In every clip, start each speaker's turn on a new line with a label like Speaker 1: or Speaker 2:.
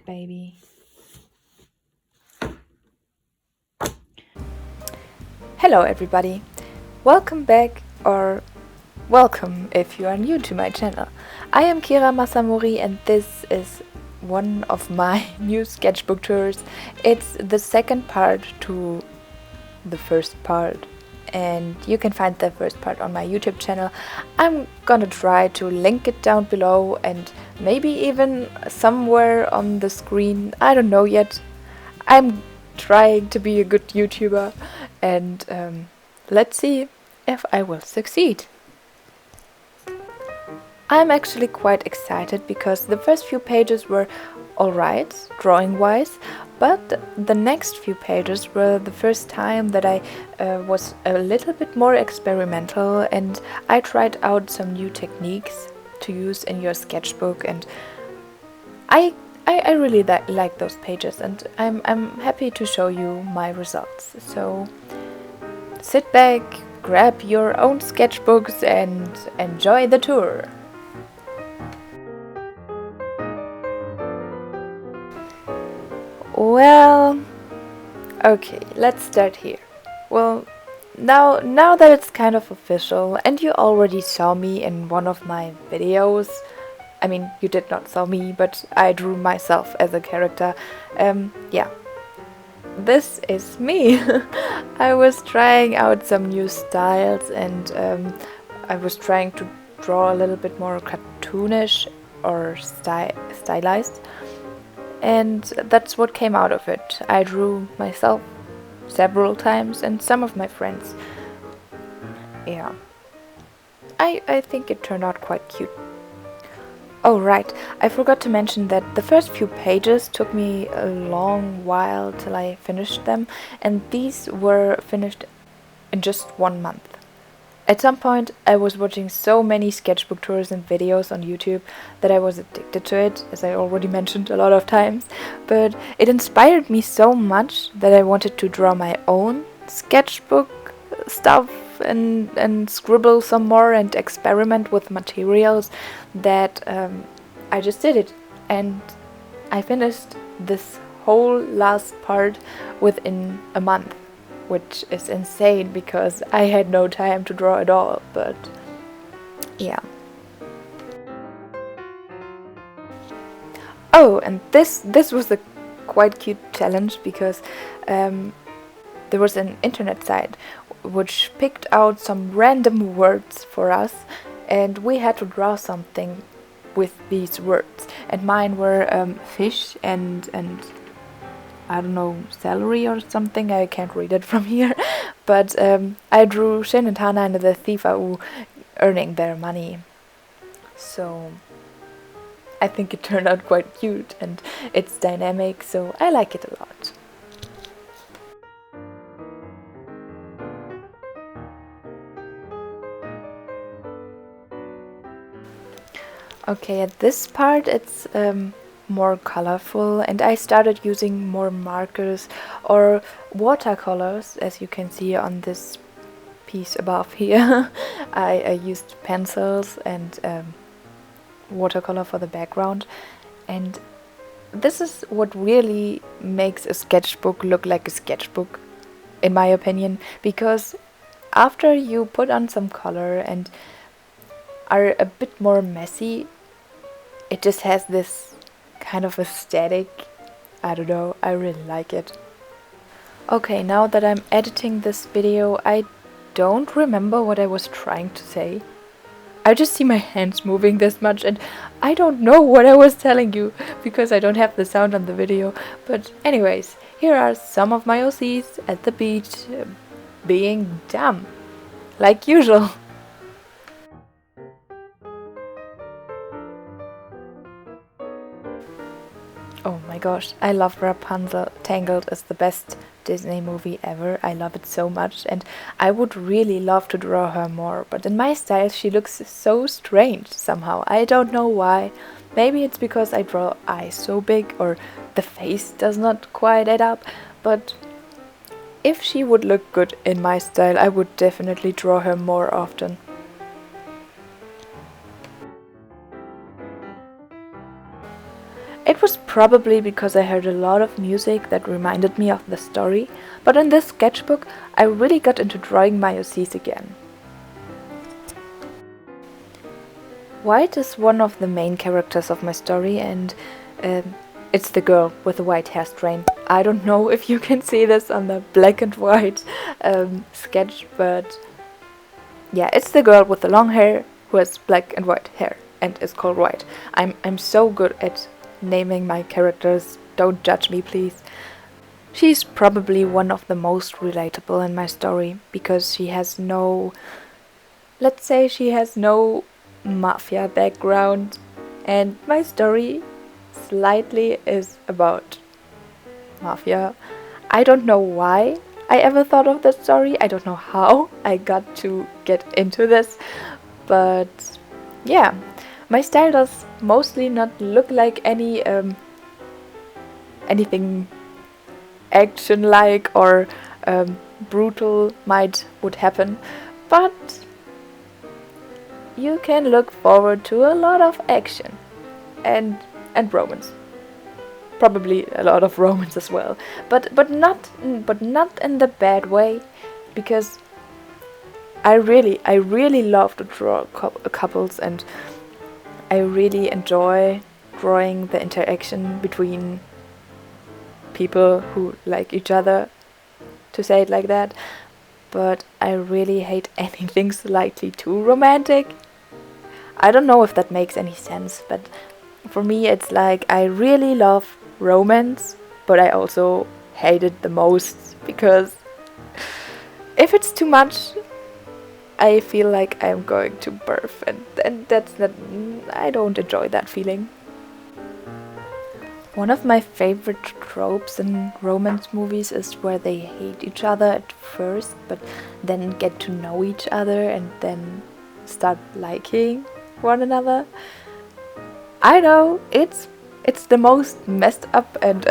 Speaker 1: baby. Hello everybody, welcome back, or welcome if you are new to my channel. I am Kira Masamori and this is one of my new sketchbook tours. It's the second part to the first part, and you can find the first part on my YouTube channel. I'm gonna try to link it down below and maybe even somewhere on the screen. I don't know yet. I'm trying to be a good YouTuber, and let's see if I will succeed. I'm actually quite excited because the first few pages were alright, drawing-wise, but the next few pages were the first time that I was a little bit more experimental, and I tried out some new techniques to use in your sketchbook, and I really like those pages, and I'm happy to show you my results. So sit back, grab your own sketchbooks and enjoy the tour. Well, okay, let's start here. Well, now that it's kind of official and you already saw me in one of my videos, I mean, you did not saw me, but I drew myself as a character. Yeah, this is me. I was trying out some new styles, and I was trying to draw a little bit more cartoonish or stylized, and that's what came out of it. I drew myself several times and some of my friends. Yeah, I think it turned out quite cute. Oh right, I forgot to mention that the first few pages took me a long while till I finished them, and these were finished in just 1 month. At some point I was watching so many sketchbook tours and videos on YouTube that I was addicted to it, as I already mentioned a lot of times, but it inspired me so much that I wanted to draw my own sketchbook stuff and scribble some more and experiment with materials, that I just did it, and I finished this whole last part within a month, which is insane because I had no time to draw at all, but yeah. Oh, and this was a quite cute challenge because there was an internet site which picked out some random words for us, and we had to draw something with these words, and mine were fish and I don't know, celery or something. I can't read it from here, but I drew Shin and Hana and the thief Au earning their money. So I think it turned out quite cute and it's dynamic, so I like it a lot. Okay, at this part it's more colorful, and I started using more markers or watercolors, as you can see on this piece above here. I used pencils and watercolor for the background, and this is what really makes a sketchbook look like a sketchbook, in my opinion, because after you put on some color and are a bit more messy, it just has this kind of aesthetic. I don't know, I really like it. Okay, now that I'm editing this video, I don't remember what I was trying to say. I just see my hands moving this much, and I don't know what I was telling you because I don't have the sound on the video. But anyways, here are some of my OCs at the beach, being dumb, like usual. Oh my gosh, I love Rapunzel. Tangled is the best Disney movie ever. I love it so much, and I would really love to draw her more, but in my style she looks so strange somehow. I don't know why. Maybe it's because I draw eyes so big, or the face does not quite add up, but if she would look good in my style, I would definitely draw her more often. It was probably because I heard a lot of music that reminded me of the story, but in this sketchbook I really got into drawing my OCs again. White is one of the main characters of my story, and it's the girl with the white hair strain. I don't know if you can see this on the black and white sketch, but yeah, it's the girl with the long hair who has black and white hair and is called White. I'm so good at naming my characters, don't judge me please. She's probably one of the most relatable in my story because she has no, let's say she has no mafia background, and my story slightly is about mafia. I don't know why I ever thought of this story. I don't know how I got to get into this, but yeah, my style does mostly not look like anything action-like or brutal would happen, but you can look forward to a lot of action and romance. Probably a lot of romance as well, but not in the bad way, because I really love to draw couples, and I really enjoy drawing the interaction between people who like each other, to say it like that. But I really hate anything slightly too romantic. I don't know if that makes any sense, but for me it's like I really love romance, but I also hate it the most, because if it's too much, I feel like I'm going to birth, and that's not, I don't enjoy that feeling. One of my favorite tropes in romance movies is where they hate each other at first, but then get to know each other and then start liking one another. I know it's the most messed up, and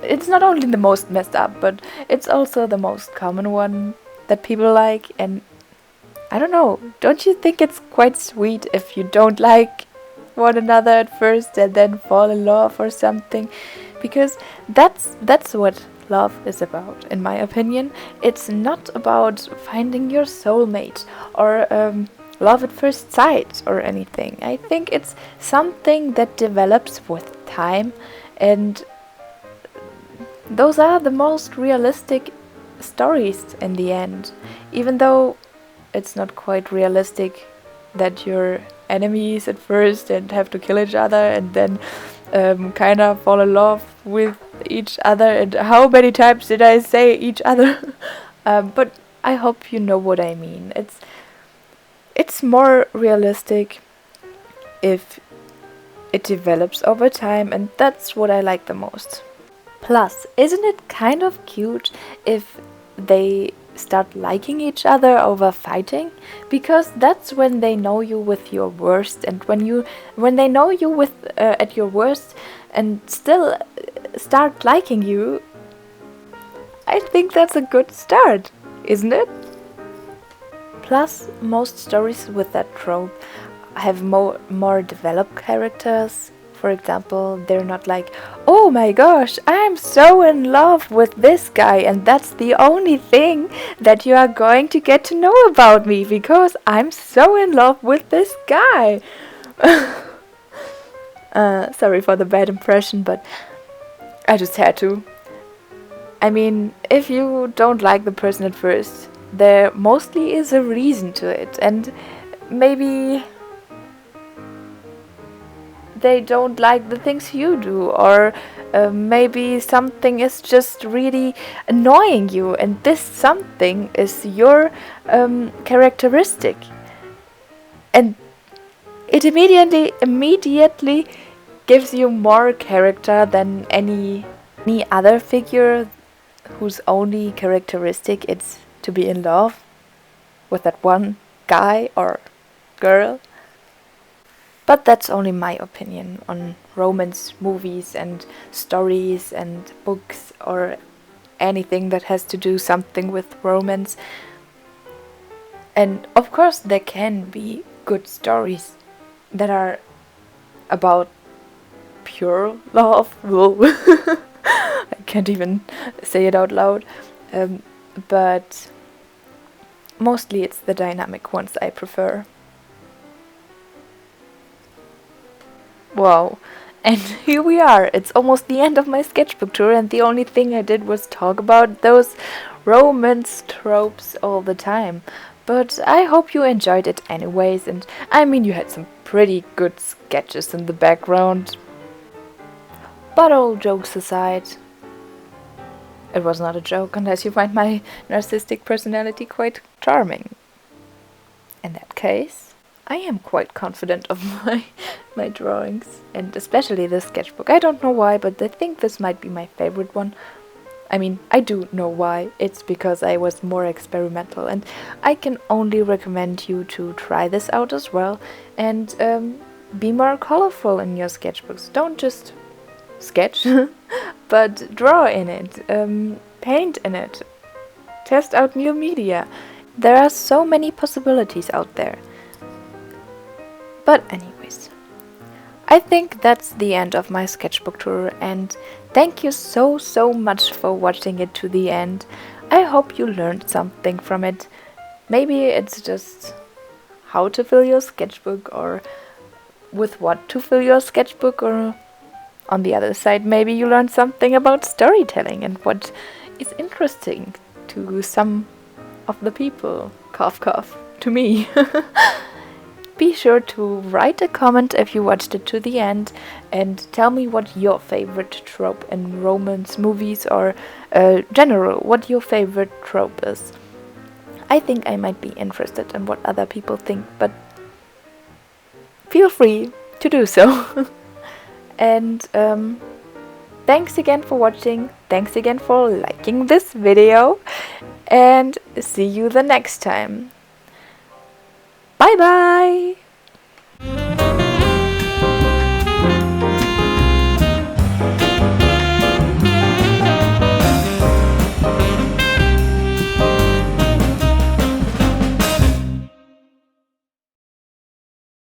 Speaker 1: it's not only the most messed up, but it's also the most common one that people like. And I don't know, don't you think it's quite sweet if you don't like one another at first and then fall in love or something? Because that's what love is about, in my opinion. It's not about finding your soulmate or love at first sight or anything. I think it's something that develops with time, and those are the most realistic stories in the end. Even though it's not quite realistic that you're enemies at first and have to kill each other and then kind of fall in love with each other. And how many times did I say each other? But I hope you know what I mean. It's more realistic if it develops over time, and that's what I like the most. Plus, isn't it kind of cute if they start liking each other over fighting? Because that's when they know you with your worst, and when they know you with at your worst and still start liking you, I think that's a good start, isn't it? Plus, most stories with that trope have more developed characters. For example, they're not like, oh my gosh, I'm so in love with this guy, and that's the only thing that you are going to get to know about me, because I'm so in love with this guy. Sorry for the bad impression, but I just had to. I mean, if you don't like the person at first, there mostly is a reason to it, and maybe they don't like the things you do, or maybe something is just really annoying you, and this something is your characteristic, and it immediately gives you more character than any other figure whose only characteristic is to be in love with that one guy or girl. But that's only my opinion on romance movies and stories and books, or anything that has to do something with romance. And of course there can be good stories that are about pure love. Whoa. I can't even say it out loud. But mostly it's the dynamic ones I prefer. Wow. And here we are. It's almost the end of my sketchbook tour, and the only thing I did was talk about those romance tropes all the time. But I hope you enjoyed it anyways, and I mean, you had some pretty good sketches in the background. But all jokes aside, it was not a joke unless you find my narcissistic personality quite charming. In that case, I am quite confident of my drawings, and especially this sketchbook. I don't know why, but I think this might be my favorite one. I mean, I do know why. It's because I was more experimental, and I can only recommend you to try this out as well, and be more colorful in your sketchbooks. Don't just sketch, but draw in it, paint in it, test out new media. There are so many possibilities out there. But anyways, I think that's the end of my sketchbook tour, and thank you so much for watching it to the end. I hope you learned something from it. Maybe it's just how to fill your sketchbook, or with what to fill your sketchbook, or on the other side, maybe you learned something about storytelling and what is interesting to some of the people. Cough cough, to me. Be sure to write a comment if you watched it to the end, and tell me what your favorite trope in romance movies, or general, what your favorite trope is. I think I might be interested in what other people think, but feel free to do so. And thanks again for watching, thanks again for liking this video, and see you the next time. Bye bye!